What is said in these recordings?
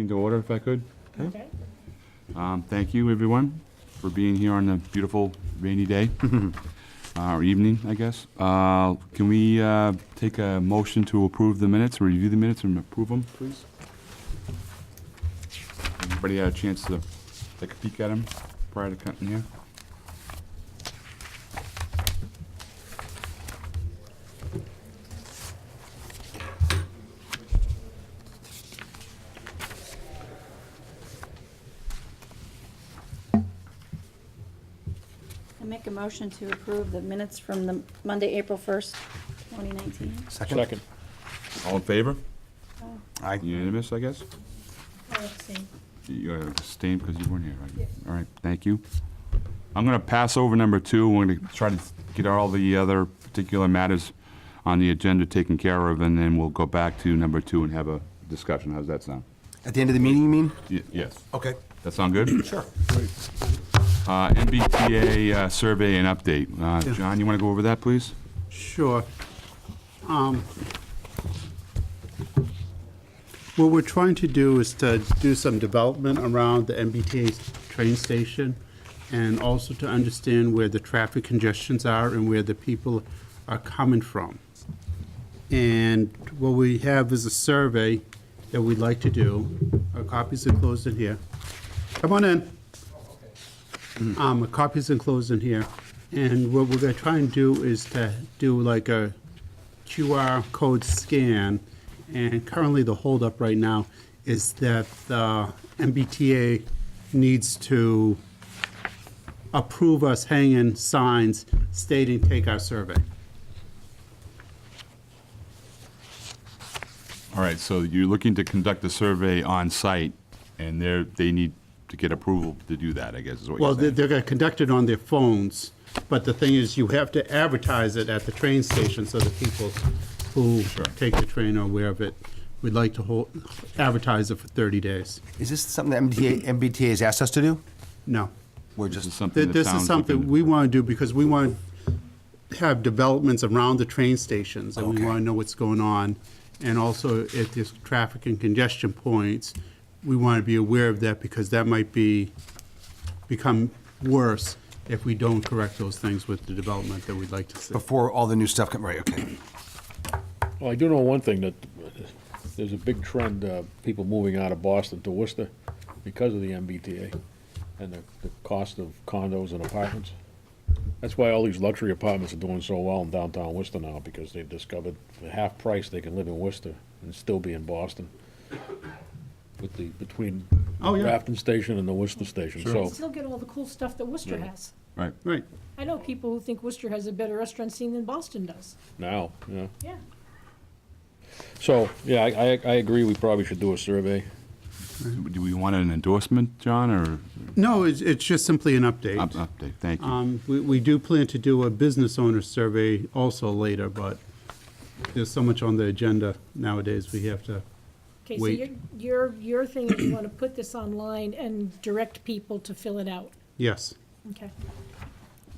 meeting to order if I could. Okay. Thank you, everyone, for being here on a beautiful rainy day, or evening, I guess. Can we take a motion to approve the minutes, review the minutes and approve them, please? Everybody had a chance to take a peek at them prior to cutting here? I make a motion to approve the minutes from the Monday, April 1st, 2019. Second. All in favor? Aye. Unanimous, I guess? I'll abstain. You abstained because you weren't here, right? Yes. All right, thank you. I'm going to pass over number 2. We're going to try to get all the other particular matters on the agenda taken care of, and then we'll go back to number 2 and have a discussion. How's that sound? At the end of the meeting, you mean? Yes. Okay. That sound good? Sure. MBTA survey and update. John, you want to go over that, please? Sure. What we're trying to do is to do some development around the MBTA train station and also to understand where the traffic congestions are and where the people are coming from. And what we have is a survey that we'd like to do. Our copies enclosed in here. Come on in. A copy's enclosed in here. And what we're gonna try and do is to do like a QR code scan. And currently, the holdup right now is that the MBTA needs to approve us hanging signs stating, "Take our survey." All right, so you're looking to conduct a survey on site, and they need to get approval to do that, I guess is what Well, you're saying. they're gonna conduct it on their phones, but the thing is, you have to advertise it at the train station so that people who Sure. take the train are aware of it. We'd like to advertise it for 30 days. Is this something that MBTA has asked us to do? No. We're This is just, something that This is sounds something like we want to do because we want to have developments around the train stations, and we Okay. want to know what's going on. And also, if there's traffic and congestion points, we want to be aware of that because that might become worse if we don't correct those things with the development that we'd like to see. before all the new stuff come, right, okay. Well, I do know one thing, that there's a big trend, people moving out of Boston to Worcester because of the MBTA and the cost of condos and apartments. That's why all these luxury apartments are doing so well in downtown Worcester now, because they've discovered for half price they can live in Worcester and still be in Boston. Between Oh, yeah. Grafton Station and the Worcester Station, so. Still get all the cool stuff that Worcester has. Right. Right. I know people who think Worcester has a better restaurant scene than Boston does. Now, yeah. Yeah. So, yeah, I agree, we probably should do a survey. Do we want an endorsement, John, or No, it's just simply an update. update? Thank you. We do plan to do a business owner survey also later, but there's so much on the agenda nowadays, we have to, Okay, so Wait. your thing is you want to put this online and direct people to fill it out. yes. Okay.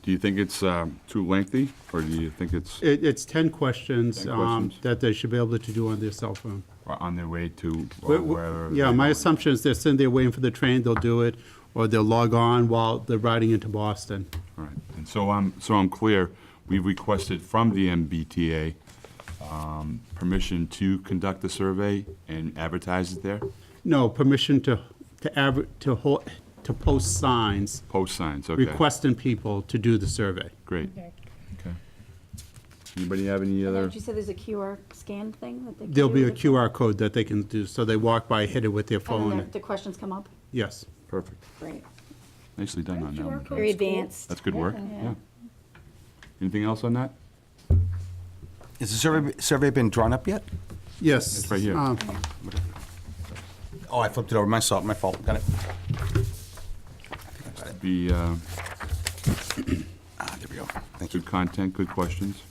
Do you think it's too lengthy, or do you think it's It's 10 questions 10 questions. that they should be able to do on their cell phone. on their way to wherever? Yeah, they're my going? assumption is they're sitting there waiting for the train, they'll do it, or they'll log on while they're riding into Boston. All right, and so I'm clear, we've requested from the MBTA permission to conduct the survey and advertise it there? No, permission to post signs Post signs, okay. requesting people to do the survey. Great, Okay. okay. Anybody have any other? Did you say there's a QR scan thing that they can There'll do be a with it? QR code that they can do, so they walk by, hit it with their And phone. then the questions come up? Yes. Perfect, Great. nicely done on that one, QR John. code. Very That's cool. advanced. That's good work, Yeah. yeah. Anything else on that? Has the survey been drawn up yet? Yes. It's right here. Oh, I flipped it over, my fault, got it. Be Ah, there we go, thank you. good content, good questions.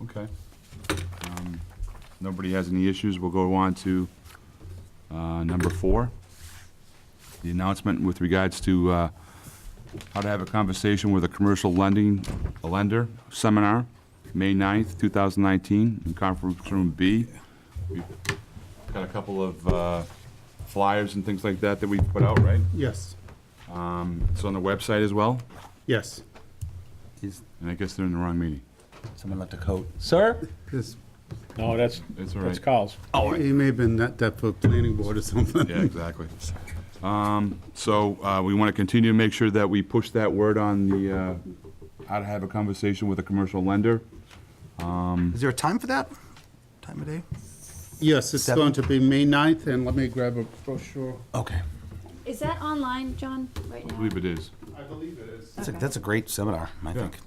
Okay. Nobody has any issues, we'll go on to number 4. The announcement with regards to how to have a conversation with a commercial lender seminar, May 9th, 2019, in conference room B. We've got a couple of flyers and things like that that we put out, right? Yes, It's on the website as well, yes. and I guess they're in the wrong meeting. Someone left a coat. Sir? This, No, that's It's all that's right. Carl's. he may have been that for planning board or something. Yeah, exactly. So we want to continue to make sure that we push that word on the, how to have a conversation with a commercial lender. Is there a time for that? Time of day? Yes, it's Seven? going to be May 9th, and let me grab a brochure. Okay. Is that online, John, right I now? believe it is. I believe it is. That's a great seminar, I Yeah. think.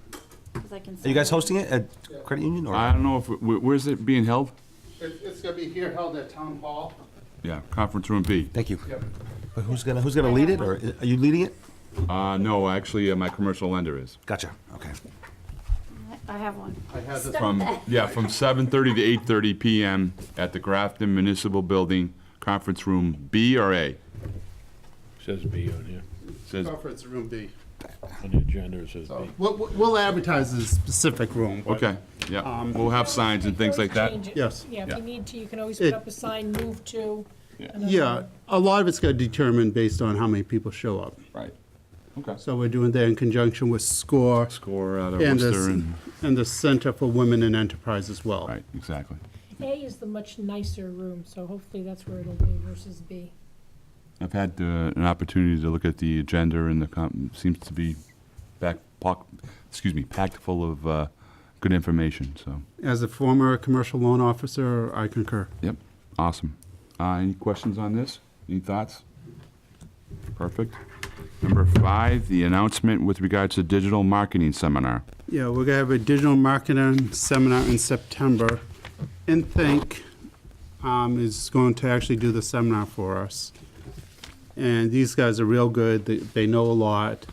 'Cause I can Are you guys send hosting it at Credit Union or? I don't know if, where's it being held? It's going to be here held at Town Hall. Yeah, conference room B. Thank you. Yep. But who's gonna lead it, or are you leading it? No, actually, my commercial lender is. Gotcha, okay. I have one. I have this. From 7:30 to 8:30 PM at the Grafton Municipal Building, conference room B or A? Says B on here. Says, Conference room B. On the agenda, it says B. So we'll advertise the specific room. but- okay, yeah, we'll have signs and things like that. Change it. Yes. Yeah, if Yeah. you need to, you can always It- put up a sign, move to. another Yeah, one. a lot of it's got determined based on how many people show up. Right. Okay. So we're doing that in conjunction with SCORE Score out of and Worcester and, the Center for Women in Enterprise as well. right, exactly. A is the much nicer room, so hopefully that's where it'll be versus B. I've had an opportunity to look at the agenda and seems to be packed full of good information, so, As a former commercial loan officer, I concur. yep, awesome. Any questions on this? Any thoughts? Perfect. Number 5, the announcement with regards to digital marketing seminar. Yeah, we're gonna have a digital marketing seminar in September. InThink is going to actually do the seminar for us. And these guys are real good, they know a lot.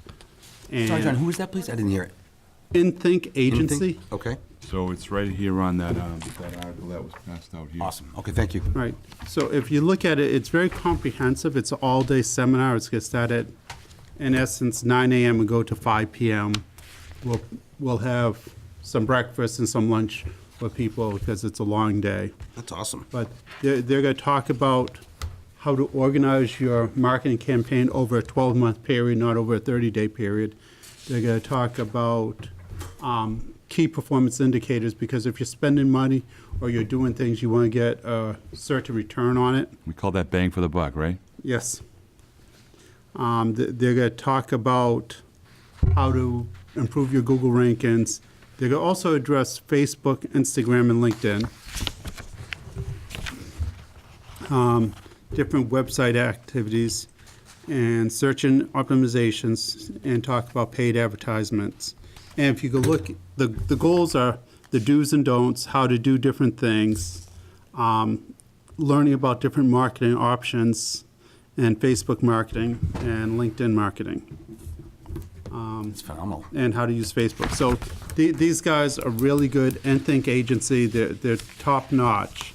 Sorry, John, And who was that, please? I didn't hear it. InThink Agency, Okay, So it's right here on that article that was passed out here. awesome. Okay, thank you. right. So if you look at it, it's very comprehensive, it's an all-day seminar, it's gonna start at, in essence, 9 AM and go to 5 PM. We'll have some breakfast and some lunch for people, because it's a long day. That's awesome. But they're going to talk about how to organize your marketing campaign over a 12-month period, not over a 30-day period. They're going to talk about key performance indicators, because if you're spending money or you're doing things, you want to get a certain return on it. We call that bang for the buck, right? Yes. They're going to talk about how to improve your Google rankings. They're going to also address Facebook, Instagram, and LinkedIn. Different website activities and search engine optimizations, and talk about paid advertisements. And if you go look, the goals are the do's and don'ts, how to do different things, learning about different marketing options, and Facebook marketing and LinkedIn marketing, It's phenomenal. and how to use Facebook. So these guys are really good. InThink Agency, they're top-notch,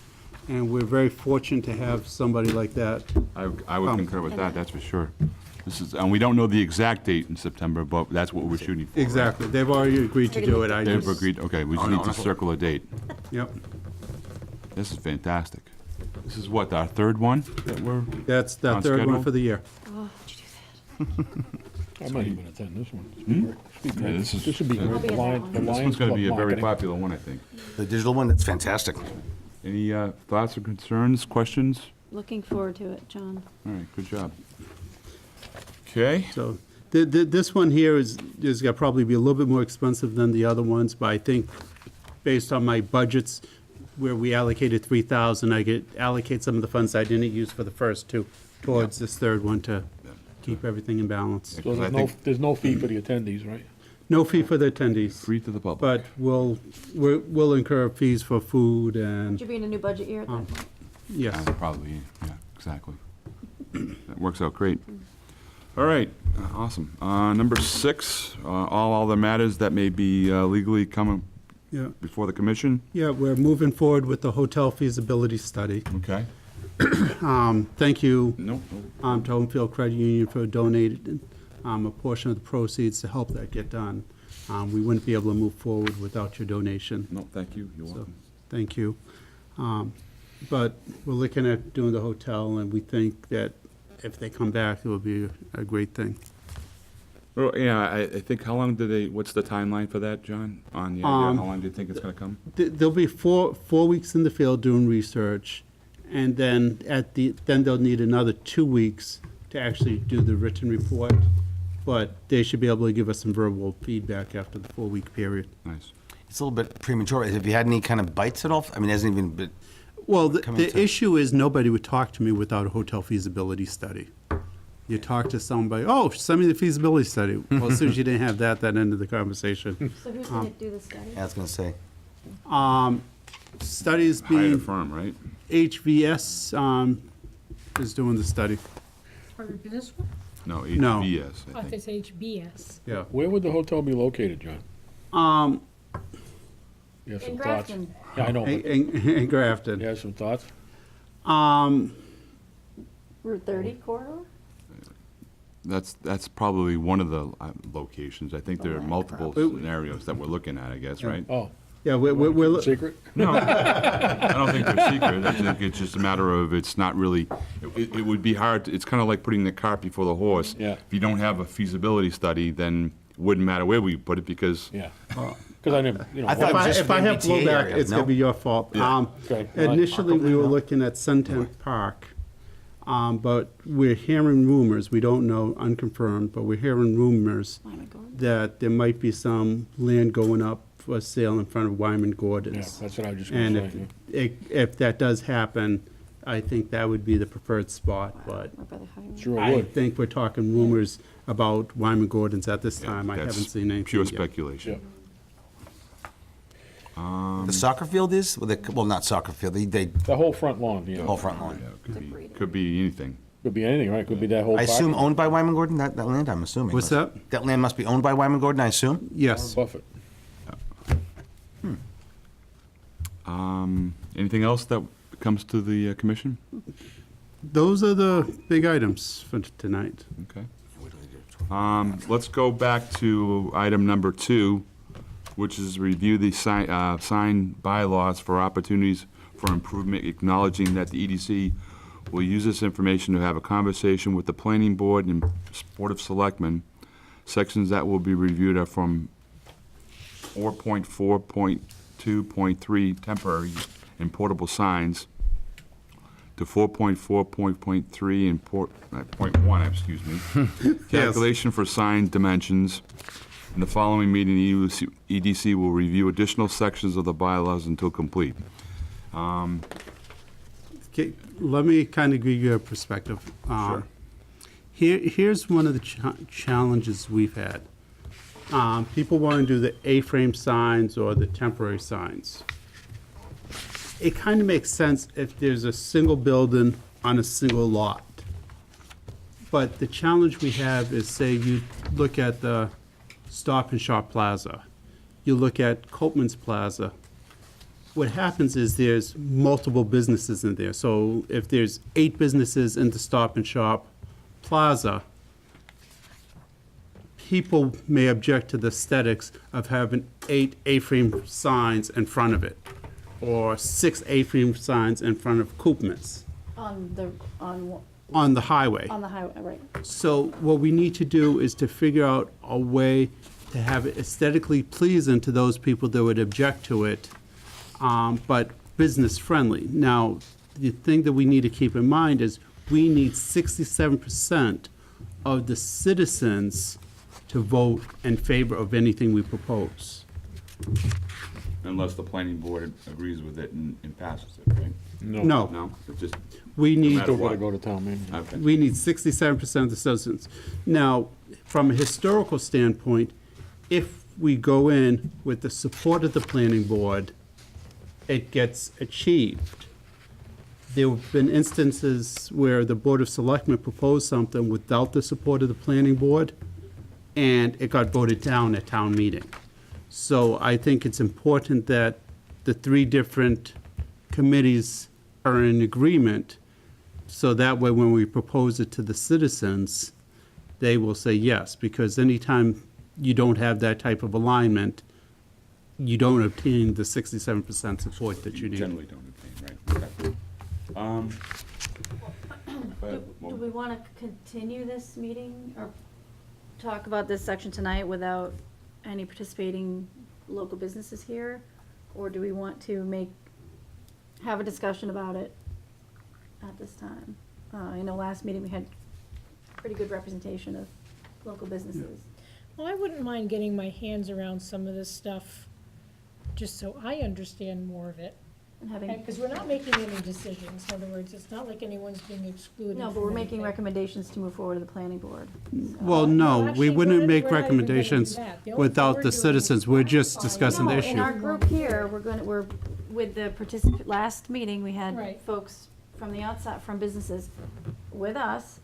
and we're very fortunate to have somebody like that. I would concur with that, that's for sure. And we don't know the exact date in September, but that's what we're shooting for. right? Exactly. They've already agreed to do it. I They've just- agreed, okay, we just no, need to no. circle a date. Yep. This is fantastic. This is what, our third one that we're, That's the On third one schedule? for the year. I might even attend this one. Yeah, this is- This would be I'll great. be at The that Lions- one. the this Lions one's gonna be a Club very marketing. popular one, I think. The digital one, that's fantastic. Any thoughts or concerns, questions? Looking forward to it, John. All right, good job. Okay, So this one here is gonna probably be a little bit more expensive than the other ones, but I think based on my budgets, where we allocated 3,000, I could allocate some of the funds I didn't use for the first two towards this third one to keep everything in balance. So I there's no, think- there's no fee for the attendees, right? No fee for the attendees, free to the public. but we'll incur fees for food and, Should be in a new budget year at that point. yes. Probably, yeah, exactly. That works out great. All right, awesome. Number 6, all other matters that may be legally coming Yeah, before the commission. yeah, we're moving forward with the hotel feasibility study. Okay. Thank you No, to Homefield Credit Union for donating a portion of the proceeds to help that get done. We wouldn't be able to move forward without your donation, no, thank you, you're so welcome. thank you. But we're looking at doing the hotel, and we think that if they come back, it will be a great thing. Well, yeah, I think, how long do they, what's the timeline for that, John? On the idea, how long do you think it's gonna come? There'll be four weeks in the field doing research, and then then they'll need another 2 weeks to actually do the written report. But they should be able to give us some verbal feedback after the 4-week period. Nice. It's a little bit premature. Have you had any kind of bites at all? I mean, it hasn't even been, Well, Coming the to- issue is nobody would talk to me without a hotel feasibility study. You talk to somebody, oh, send me the feasibility study. Well, as soon as you didn't have that ended the conversation. So who's gonna do the study? I was gonna say, Studies Hired a being, firm, right? HVS is doing the study. Part of this one? No, No. HBS, I I thought think. it's HBS. Yeah. Where would the hotel be located, John? You have In some thoughts? Grafton. Yeah, I know, but In Grafton. you have some thoughts? Route 30 corridor? That's probably one of the locations. I think there are multiple crap. scenarios that we're looking at, I guess, right? Oh, Yeah, we're, secret? No, I don't think they're secret. I think it's just a matter of, it's not really, it would be hard, it's kind of like putting the cart before the horse. Yeah. If you don't have a feasibility study, then it wouldn't matter where we put it, because Yeah. Because I never, you know. I thought it was just if I have MBTA blowback, area, it's gonna no? be your fault. Yeah. Okay. Initially, we were looking at Suntan Park, but we're hearing rumors, we don't know, unconfirmed, but we're hearing rumors Oh my God. that there might be some land going up for sale in front of Wyman Yeah, Gordon's. that's what I was just And gonna say. if that does happen, I think that would be the preferred spot, but Right by the highway. Sure I would. think we're talking rumors about Wyman Gordon's at this time. I that's haven't seen anything pure yet. speculation. the soccer field is, well, not soccer field, they The whole front lawn, yeah. whole front lawn. Yeah, it Debris. could be anything. Could be anything, right? Could be that whole I assume parking. owned by Wyman Gordon, that land, I'm assuming. What's that? That land must be owned by Wyman Gordon, I assume? Yes. Buffett. Anything else that comes to the commission? Those are the big items for tonight. Okay. Let's go back to item number 2, which is review the sign bylaws for opportunities for improvement, acknowledging that the EDC will use this information to have a conversation with the planning board and board of selectmen. Sections that will be reviewed are from 4.4.2.3 temporary and portable signs to 4.4.3 and point 1, excuse me. Calculation for sign dimensions. In the following meeting, the EDC will review additional sections of the bylaws until complete. Okay, let me kind of give you a perspective. Sure. Here's one of the challenges we've had. People want to do the A-frame signs or the temporary signs. It kind of makes sense if there's a single building on a single lot. But the challenge we have is, say, you look at the Stop and Shop Plaza, you look at Copman's Plaza. What happens is there's multiple businesses in there. So if there's 8 businesses in the Stop and Shop Plaza, people may object to the aesthetics of having 8 A-frame signs in front of it, or 6 A-frame signs in front of Koopmans On on the highway. the highway, right. So what we need to do is to figure out a way to have it aesthetically pleasing to those people that would object to it, but business-friendly. Now, the thing that we need to keep in mind is we need 67% of the citizens to vote in favor of anything we propose. Unless the planning board agrees with it and passes it, right? No, No, it's just, we need, matter Still gotta what. go to town meeting. okay. we need 67% of the citizens. Now, from a historical standpoint, if we go in with the support of the planning board, it gets achieved. There have been instances where the Board of Selectmen proposed something without the support of the planning board, and it got voted down at town meeting. So I think it's important that the 3 different committees are in agreement, so that way when we propose it to the citizens, they will say yes, because anytime you don't have that type of alignment, you don't obtain the 67% support that you need. Generally don't obtain, right? Okay. Do we want to continue this meeting or talk about this section tonight without any participating local businesses here? Or do we want to have a discussion about it at this time? I know last meeting we had pretty good representation of local businesses. Well, I wouldn't mind getting my hands around some of this stuff, just so I understand more of it. And having, Because we're not making any decisions, in other words, it's not like anyone's being excluded. no, but from we're making anything. recommendations to move forward to the planning board. Well, no, actually, we wouldn't we're make not even gonna do recommendations that. The only thing without we're the doing is citizens. We're just clarifying. discussing the No, issue. in our group here, we're, with the last meeting, we had Right. folks from the outside, from businesses with us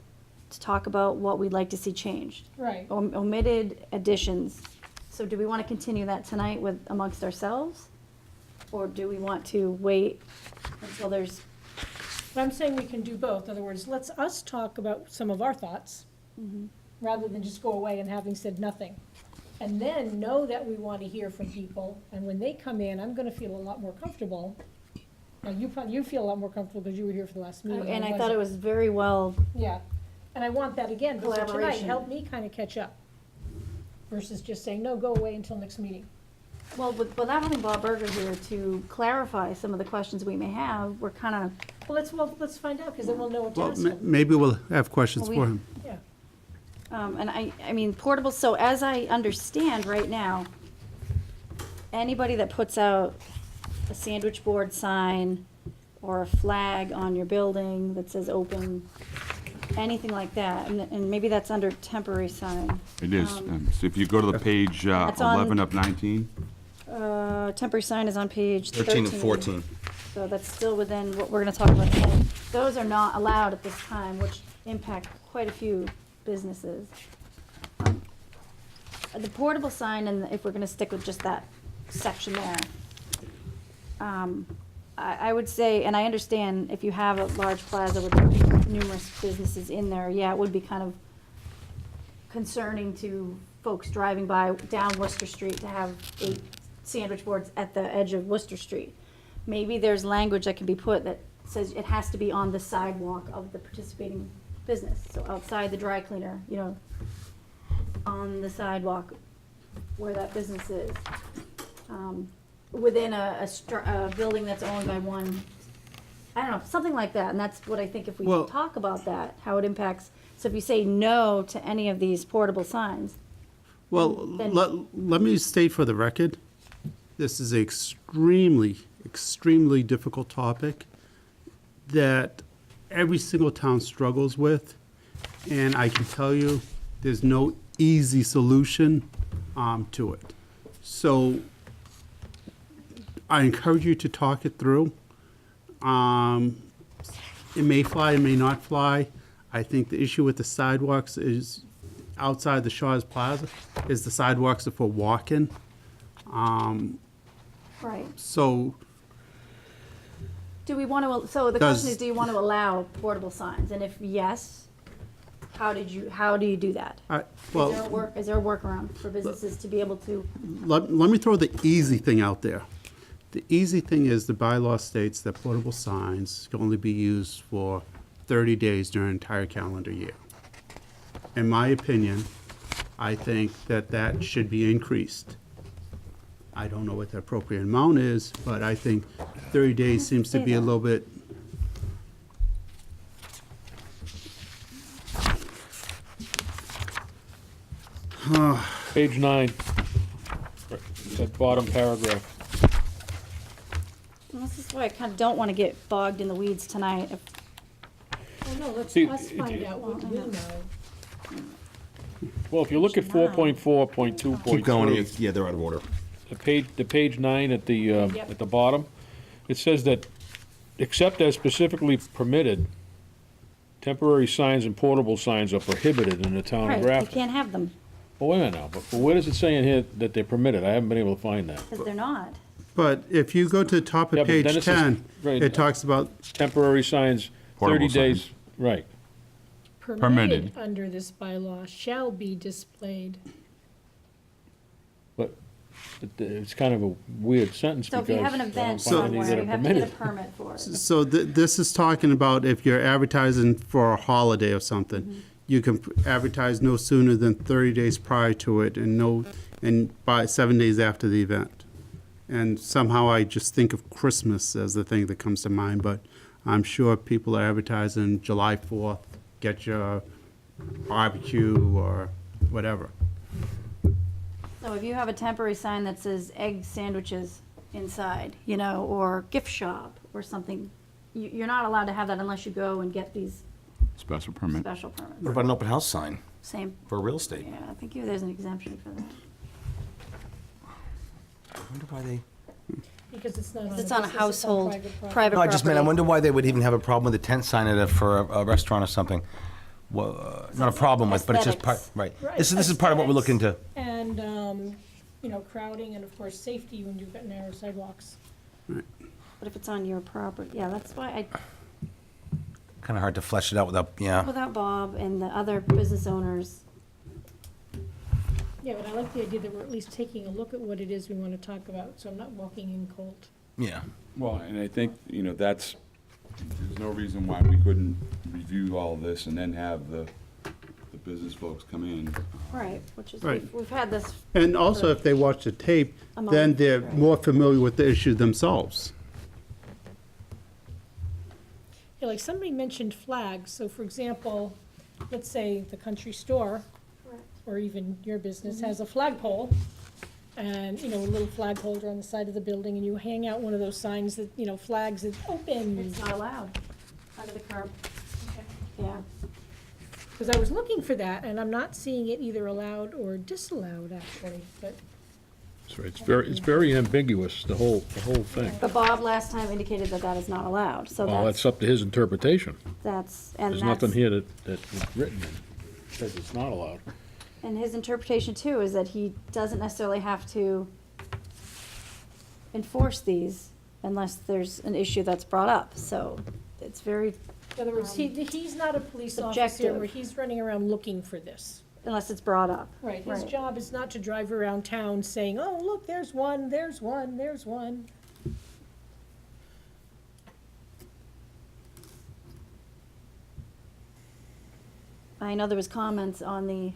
to talk about what we'd like to see changed. Right. Omitted additions. So do we want to continue that tonight amongst ourselves? Or do we want to wait until there's, But I'm saying we can do both. In other words, let's us talk about some of our thoughts, rather than just go away and having said nothing. And then know that we want to hear from people, and when they come in, I'm gonna feel a lot more comfortable. Now, you feel a lot more comfortable because you were here for the last meeting. and I thought it was very well, Yeah, and I want that again, but for tonight, Collaboration. help me kind of catch up, versus just saying, no, go away until next meeting. well, without having Bob Berger here to clarify some of the questions we may have, we're kind of, Well, let's find out, because then we'll know what to Well, ask them. maybe we'll have questions Well, for him. Yeah, and I mean, portable, so as I understand right now, anybody that puts out a sandwich board sign or a flag on your building that says open, anything like that, and maybe that's under temporary sign. It is. So if you go to the page That's on- 11 of 19, Temporary sign is on page 13 and 14. So that's still within what we're gonna talk about today. Those are not allowed at this time, which impact quite a few businesses. The portable sign, and if we're gonna stick with just that section there, I would say, and I understand if you have a large plaza with numerous businesses in there, yeah, it would be kind of concerning to folks driving by down Worcester Street to have 8 sandwich boards at the edge of Worcester Street. Maybe there's language that can be put that says it has to be on the sidewalk of the participating business, so outside the dry cleaner, on the sidewalk where that business is. Within a building that's owned by one, I don't know, something like that, and that's what I think if we Well- talk about that, how it impacts. So if you say no to any of these portable signs, Well, Then- let me state for the record, this is an extremely, extremely difficult topic that every single town struggles with, and I can tell you, there's no easy solution to it. So I encourage you to talk it through. It may fly, it may not fly. I think the issue with the sidewalks is outside the Shaw's Plaza is the sidewalks are for walking. right? So Do we want to, so the Does- question is, do you want to allow portable signs? And if yes, how do you do that? Is there a workaround for businesses to be able to? let me throw the easy thing out there. The easy thing is the bylaw states that portable signs can only be used for 30 days during an entire calendar year. In my opinion, I think that that should be increased. I don't know what the appropriate amount is, but I think 30 days seems to be a little bit, Page 9, that bottom paragraph. And this is why I kind of don't want to get bogged in the weeds tonight. oh, no, let's See, us find out what we know. Well, if you look at 4.4.2.3. Keep going, yeah, they're out of order. The page 9 at the bottom, it says that, except as specifically permitted, temporary signs and portable signs are prohibited in the town of Right, you Grafton. can't have them, Well, wait a minute now, but where does it say in here that they're permitted? I haven't been able to find that. because they're not. but if you go to the top Yeah, of but then page it says- 10, right. it talks about, Temporary signs, 30 Portable days, signs. right. Permitted under this bylaw shall be displayed. But It's kind of a weird sentence So because. if you have an I don't event find any somewhere, that are you have to get a permitted. permit for it. So this is talking about if you're advertising for a holiday or something, you can advertise no sooner than 30 days prior to it and by 7 days after the event. And somehow I just think of Christmas as the thing that comes to mind, but I'm sure people are advertising July 4th, get your barbecue or whatever. So if you have a temporary sign that says egg sandwiches inside, you know, or gift shop or something, you're not allowed to have that unless you go and get these Special permit. special What permits. about an open house sign Same, for real estate? yeah, I think there's an exemption for that. I wonder why they. Because it's not on a It's on a business, it's household, private property. private No, I just meant, I property. wonder why they would even have a problem with a tent sign at for a restaurant or something. Well, not a problem with, but it's just part, Aesthetics. right. Right, This is part of what we're looking to. And, you know, crowding and of course, safety when you've got narrow sidewalks. But if it's on your property, yeah, that's why Kind of hard to flesh it out without, yeah. without Bob and the other business owners, Yeah, but I like the idea that we're at least taking a look at what it is we want to talk about, so I'm not walking in cold. Yeah. Well, and I think, there's no reason why we couldn't review all this and then have the business folks come in. right, which is, Right. we've had this, And also, if they watch the tape, A month, then they're right. more familiar with the issue themselves. Yeah, like somebody mentioned flags, so for example, let's say the country store, or even your business, has a flagpole, and, you know, a little flag holder on the side of the building, and you hang out one of those signs that, you know, flags is open. it's not allowed under the curb, yeah. Because I was looking for that, and I'm not seeing it either allowed or disallowed, actually, but, So it's very ambiguous, the whole thing. But Bob last time indicated that that is not allowed, so Well, that's, that's up to his interpretation. and There's that's, nothing here that's written that says it's not allowed. and his interpretation too is that he doesn't necessarily have to enforce these unless there's an issue that's brought up, so it's very, in other words, he's not a police officer Subjective. where he's running around looking for this. unless it's brought up. Right, his Right. job is not to drive around town saying, oh, look, there's one, there's one, there's one. I know there was comments on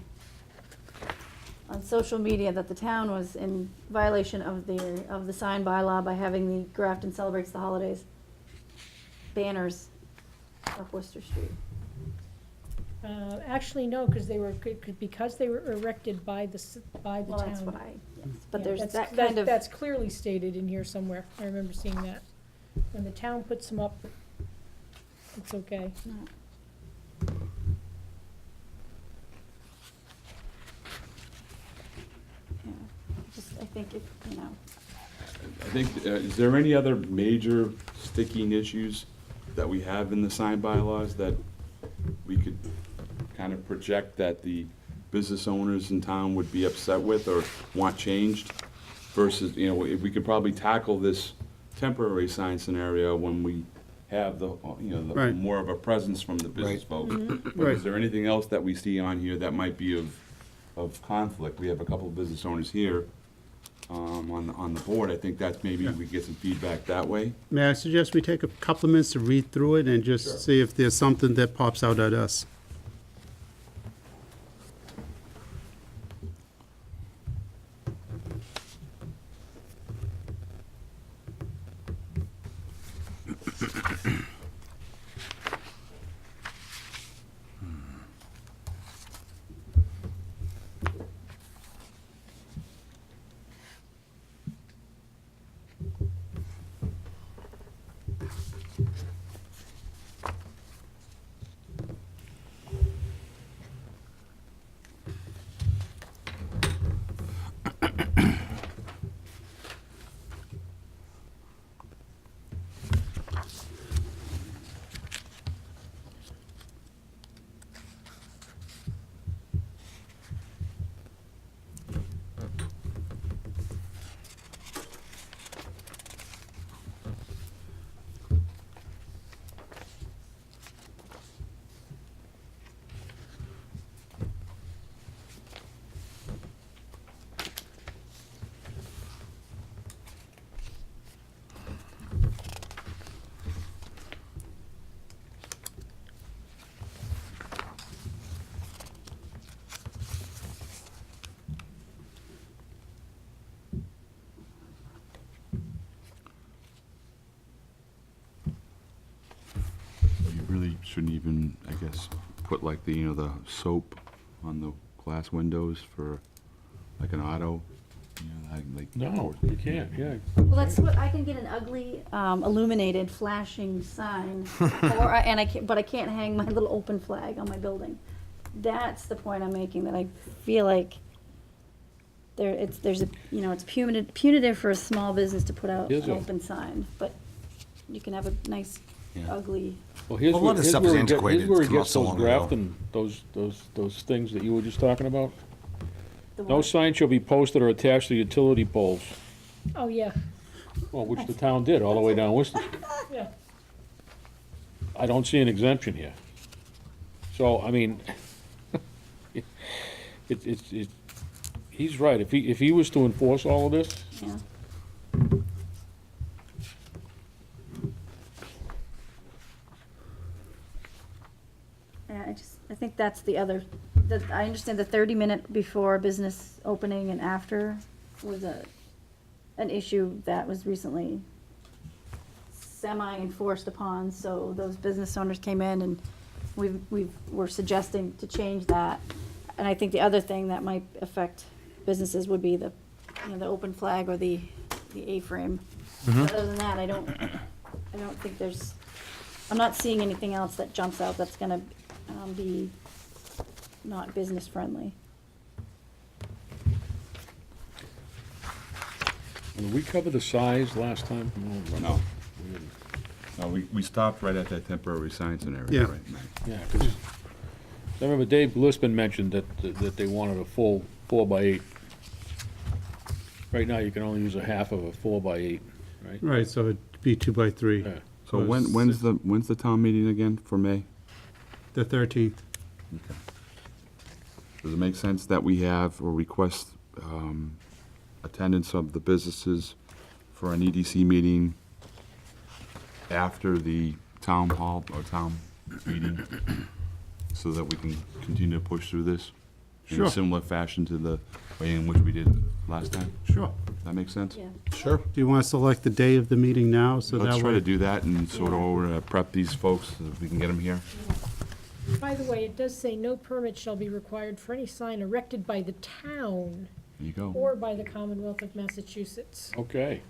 social media that the town was in violation of the sign bylaw by having the Grafton Celebrates the Holidays banners up Worcester Street. Actually, no, because they were erected by the town. Well, that's what but Yeah, there's that's- that kind of, That's clearly stated in here somewhere. I remember seeing that. When the town puts them up, it's okay. yeah, I think if, I think, is there any other major sticking issues that we have in the sign bylaws that we could kind of project that the business owners in town would be upset with or want changed? Versus, if we could probably tackle this temporary sign scenario when we have the Right. more of a presence from the business Right. folks. But Right. is there anything else that we see on here that might be of conflict? We have a couple of business owners here on the board. I think that maybe we get some feedback that way. May I suggest we take a couple of minutes to read through it and just see if there's something that pops out at us? shouldn't even, I guess, put like the, the soap on the glass windows for like an auto, like. No, you can't, yeah. Well, that's what, I can get an ugly, illuminated flashing sign, but I can't hang my little open flag on my building. That's the point I'm making, that I feel like there's a, it's punitive for a small business to put out Is an it? open sign, but you can have a nice, Yeah. ugly, Well, here's A lot where, of this here's stuff where is he get- antiquated. here's where he It's come out gets so those long ago. Grafton, those things that you were just talking about. the No one, sign shall be posted or attached to utility poles, Oh, yeah, well, which the town did all the way down Worcester Street. yeah. I don't see an exemption here. So, I mean, he's right. If he was to enforce all of this, yeah. Yeah, I think that's the other, I understand the 30-minute before business opening and after was an issue that was recently semi-enforced upon, so those business owners came in and we're suggesting to change that. And I think the other thing that might affect businesses would be the open flag or the A-frame. Other than that, I don't think I'm not seeing anything else that jumps out that's gonna be not business friendly. did we cover the size last time? No. We didn't. No, we stopped right at that temporary sign scenario, Yeah. right? Yeah, 'cause I remember Dave Lispin mentioned that they wanted a full 4x8. Right now, you can only use a half of a 4x8, right? Right, so it'd be 2 by 3. Yeah. So when's the town meeting again for May? The 13th. Does it make sense that we have or request attendance of the businesses for an EDC meeting after the town hall or town meeting, so that we can continue to push through this in Sure. a similar fashion to the way in which we did last time? Sure. That makes sense? Yeah. Sure. Do you want to select the day of the meeting now, so that way? Let's try to do that and sort of prep these folks so that we can get them here. By the way, it does say no permit shall be required for any sign erected by the town There you go. or by the Commonwealth of Massachusetts. Okay.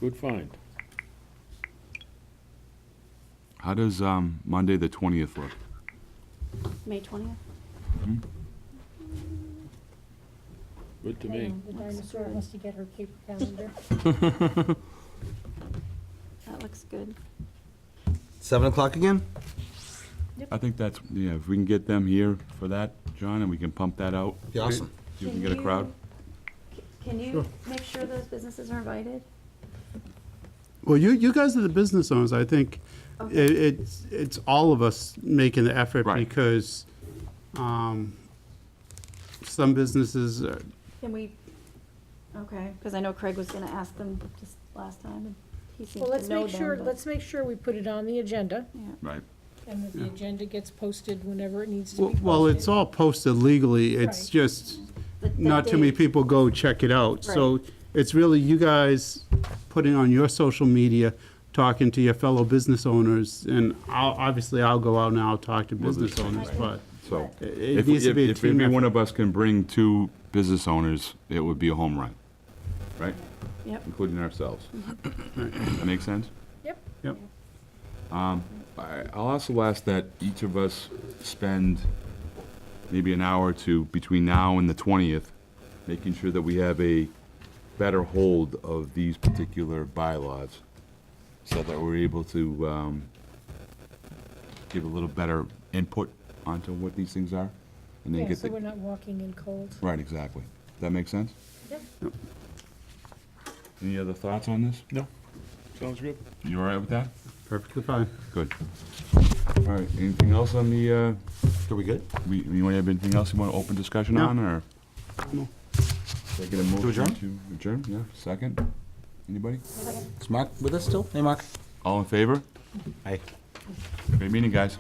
Good find. How does Monday, the 20th look? May 20th? Good to I me. know, the dinosaur wants to get her paper calendar. That looks good. 7 o'clock again? I think that's, yeah, if we can get them here for that, John, and we can pump that out. Be awesome. You can get a crowd. Can you make sure those businesses are invited? Well, you guys are the business owners. I think it's all of us making the effort Right. because some businesses, Can we, okay, because I know Craig was gonna ask them just last time, and he seems Well, let's to know make them, sure, but- let's make sure we put it on the agenda yeah. Right. and that the agenda gets posted whenever it needs to be posted. well, it's all posted legally. It's Right. just That not too many date. people go check it out. So it's really you guys putting on your social media, talking to your fellow business owners, and obviously I'll go out and I'll talk to business owners, but So it if needs to be a if team every one effort. of us can bring 2 business owners, it would be a home run, right? Yep. Including ourselves. That make sense? Yep. Yep. I'll also ask that each of us spend maybe an hour or two between now and the 20th, making sure that we have a better hold of these particular bylaws, so that we're able to give a little better input onto what these things are, and then Yeah, get so the... we're not walking in cold. Right, exactly. That make sense? Yep. Any other thoughts on this? No? Sounds good. You all right with that? Perfectly fine. Good. All right, anything else on the, Are we good? you want to have anything else you want to open discussion No. on, or? No. Take a motion adjourn? to adjourn, yeah, second? Anybody? Is Mark with us still? Hey, Mark. All in favor? Hi. Great meeting, guys.